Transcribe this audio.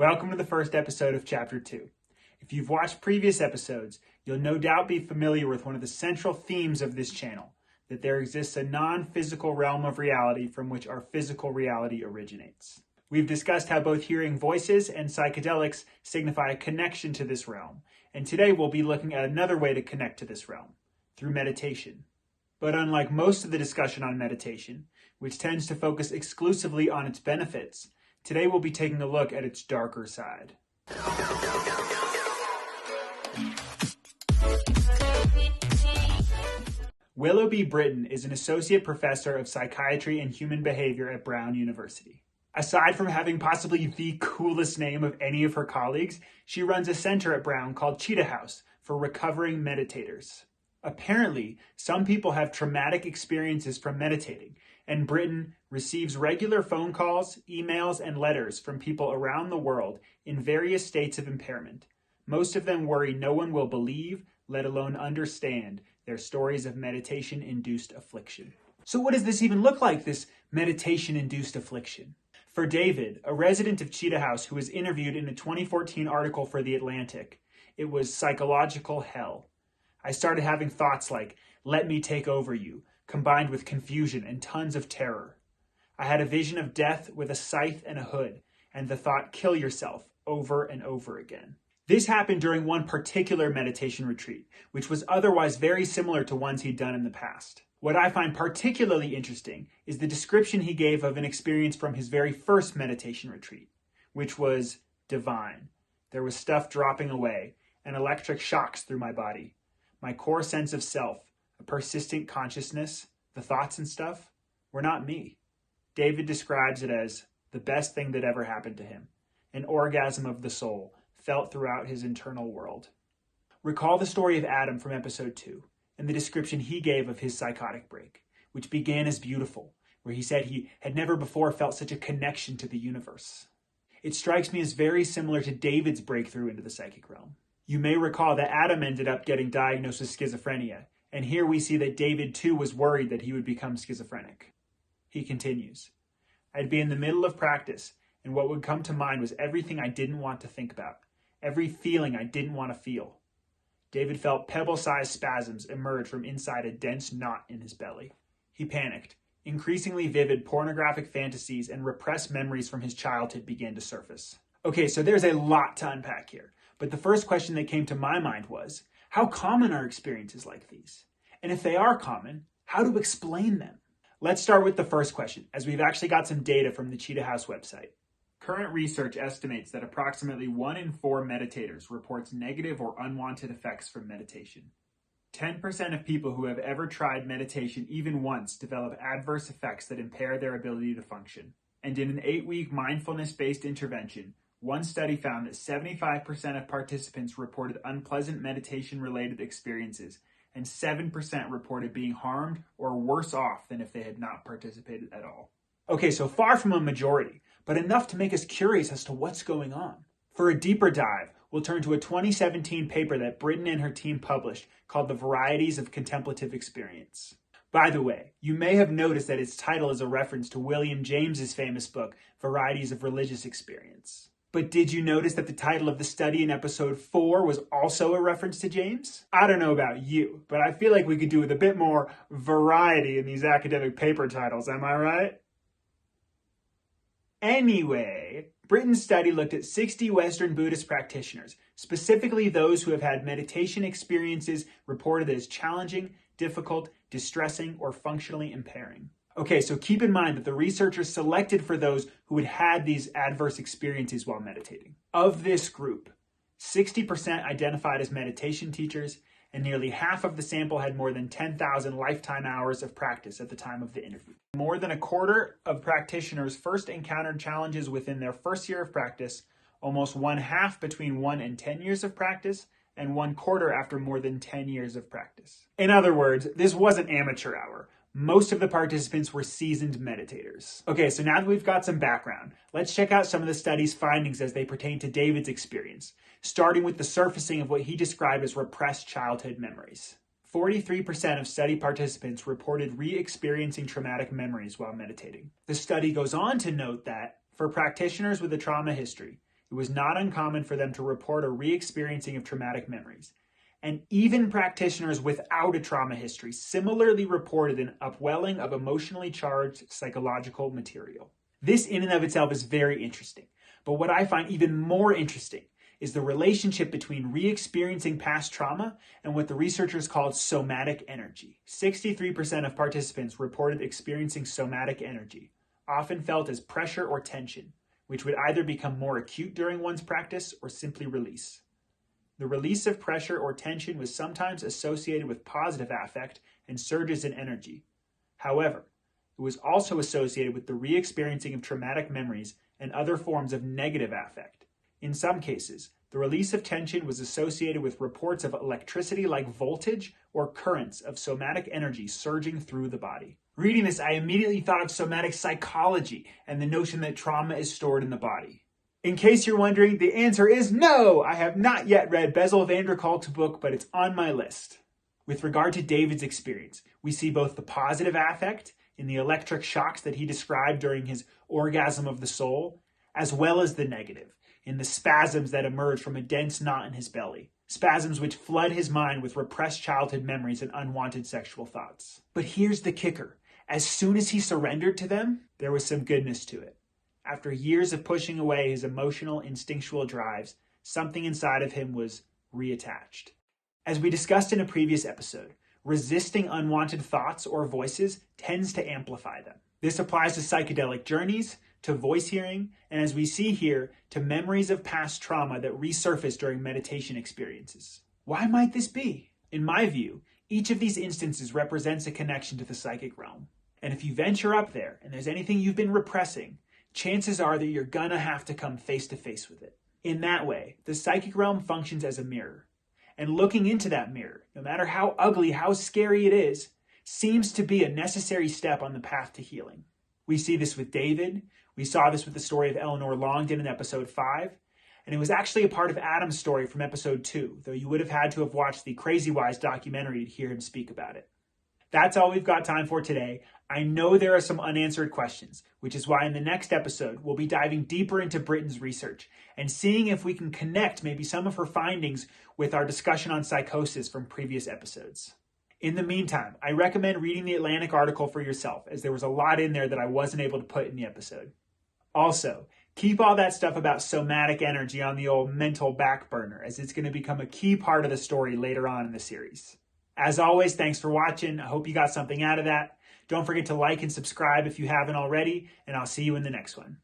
Welcome to the first episode of Chapter 2. If you've watched previous episodes, you'll no doubt be familiar with one of the central themes of this channel, that there exists a non-physical realm of reality from which our physical reality originates. We've discussed how both hearing voices and psychedelics signify a connection to this realm, and today we'll be looking at another way to connect to this realm, through meditation. But unlike most of the discussion on meditation, which tends to focus exclusively on its benefits, today we'll be taking a look at its darker side. Willoughby Britton is an associate professor of psychiatry and human behavior at Brown University. Aside from having possibly the coolest name of any of her colleagues, she runs a center at Brown called Cheetah House for recovering meditators. Apparently, some people have traumatic experiences from meditating, and Britton receives regular phone calls, emails, and letters from people around the world in various states of impairment. Most of them worry no one will believe, let alone understand, their stories of meditation-induced affliction. So what does this even look like, this meditation-induced affliction? For David, a resident of Cheetah House who was interviewed in a 2014 article for The Atlantic, it was psychological hell. I started having thoughts like, let me take over you, combined with confusion and tons of terror. I had a vision of death with a scythe and a hood, and the thought, kill yourself, over and over again. This happened during one particular meditation retreat, which was otherwise very similar to ones he'd done in the past. What I find particularly interesting is the description he gave of an experience from his very first meditation retreat, which was divine. There was stuff dropping away, and electric shocks through my body. My core sense of self, a persistent consciousness, the thoughts and stuff, were not me. David describes it as the best thing that ever happened to him, an orgasm of the soul, felt throughout his internal world. Recall the story of Adam from episode 2, and the description he gave of his psychotic break, which began as beautiful, where he said he had never before felt such a connection to the universe. It strikes me as very similar to David's breakthrough into the psychic realm. You may recall that Adam ended up getting diagnosed with schizophrenia, and here we see that David too was worried that he would become schizophrenic. He continues, I'd be in the middle of practice, and what would come to mind was everything I didn't want to think about, every feeling I didn't want to feel. David felt pebble-sized spasms emerge from inside a dense knot in his belly. He panicked. Increasingly vivid pornographic fantasies and repressed memories from his childhood began to surface. Okay, so there's a lot to unpack here. But the first question that came to my mind was, how common are experiences like these? And if they are common, how to explain them? Let's start with the first question, as we've actually got some data from the Cheetah House website. Current research estimates that approximately 1 in 4 meditators reports negative or unwanted effects from meditation. 10% of people who have ever tried meditation even once develop adverse effects that impair their ability to function. And in an 8-week mindfulness-based intervention, one study found that 75% of participants reported unpleasant meditation-related experiences, and 7% reported being harmed or worse off than if they had not participated at all. Okay, so far from a majority, but enough to make us curious as to what's going on. For a deeper dive, we'll turn to a 2017 paper that Britton and her team published called The Varieties of Contemplative Experience. By the way, you may have noticed that its title is a reference to William James's famous book, Varieties of Religious Experience. But did you notice that the title of the study in episode 4 was also a reference to James? I don't know about you, but I feel like we could do with a bit more variety in these academic paper titles, am I right? Anyway, Britton's study looked at 60 Western Buddhist practitioners, specifically those who have had meditation experiences reported as challenging, difficult, distressing, or functionally impairing. Okay, so keep in mind that the researchers selected for those who had had these adverse experiences while meditating. Of this group, 60% identified as meditation teachers, and nearly half of the sample had more than 10,000 lifetime hours of practice at the time of the interview. More than a quarter of practitioners first encountered challenges within their first year of practice, almost 1/2 between 1 and 10 years of practice, and 1/4 after more than 10 years of practice. In other words, this wasn't amateur hour. Most of the participants were seasoned meditators. Okay, so now that we've got some background, let's check out some of the study's findings as they pertain to David's experience, starting with the surfacing of what he described as repressed childhood memories. 43% of study participants reported re-experiencing traumatic memories while meditating. The study goes on to note that, for practitioners with a trauma history, it was not uncommon for them to report a re-experiencing of traumatic memories. And even practitioners without a trauma history similarly reported an upwelling of emotionally charged psychological material. This in and of itself is very interesting, but what I find even more interesting is the relationship between re-experiencing past trauma and what the researchers called somatic energy. 63% of participants reported experiencing somatic energy, often felt as pressure or tension, which would either become more acute during one's practice or simply release. The release of pressure or tension was sometimes associated with positive affect and surges in energy. However, it was also associated with the re-experiencing of traumatic memories and other forms of negative affect. In some cases, the release of tension was associated with reports of electricity-like voltage or currents of somatic energy surging through the body. Reading this, I immediately thought of somatic psychology and the notion that trauma is stored in the body. In case you're wondering, the answer is no! I have not yet read Bessel van der Kolk's book, but it's on my list. With regard to David's experience, we see both the positive affect in the electric shocks that he described during his orgasm of the soul, as well as the negative, in the spasms that emerge from a dense knot in his belly, spasms which flood his mind with repressed childhood memories and unwanted sexual thoughts. But here's the kicker. As soon as he surrendered to them, there was some goodness to it. After years of pushing away his emotional, instinctual drives, something inside of him was reattached. As we discussed in a previous episode, resisting unwanted thoughts or voices tends to amplify them. This applies to psychedelic journeys, to voice hearing, and as we see here, to memories of past trauma that resurface during meditation experiences. Why might this be? In my view, each of these instances represents a connection to the psychic realm. And if you venture up there and there's anything you've been repressing, chances are that you're gonna have to come face to face with it. In that way, the psychic realm functions as a mirror. And looking into that mirror, no matter how ugly, how scary it is, seems to be a necessary step on the path to healing. We see this with David. We saw this with the story of Eleanor Longden in episode 5. And it was actually a part of Adam's story from episode 2, though you would have had to have watched the Crazy Wise documentary to hear him speak about it. That's all we've got time for today. I know there are some unanswered questions, which is why in the next episode, we'll be diving deeper into Britten's research and seeing if we can connect maybe some of her findings with our discussion on psychosis from previous episodes. In the meantime, I recommend reading the Atlantic article for yourself, as there was a lot in there that I wasn't able to put in the episode. Also, keep all that stuff about somatic energy on the old mental back burner, as it's going to become a key part of the story later on in the series. As always, thanks for watching. I hope you got something out of that. Don't forget to like and subscribe if you haven't already, and I'll see you in the next one.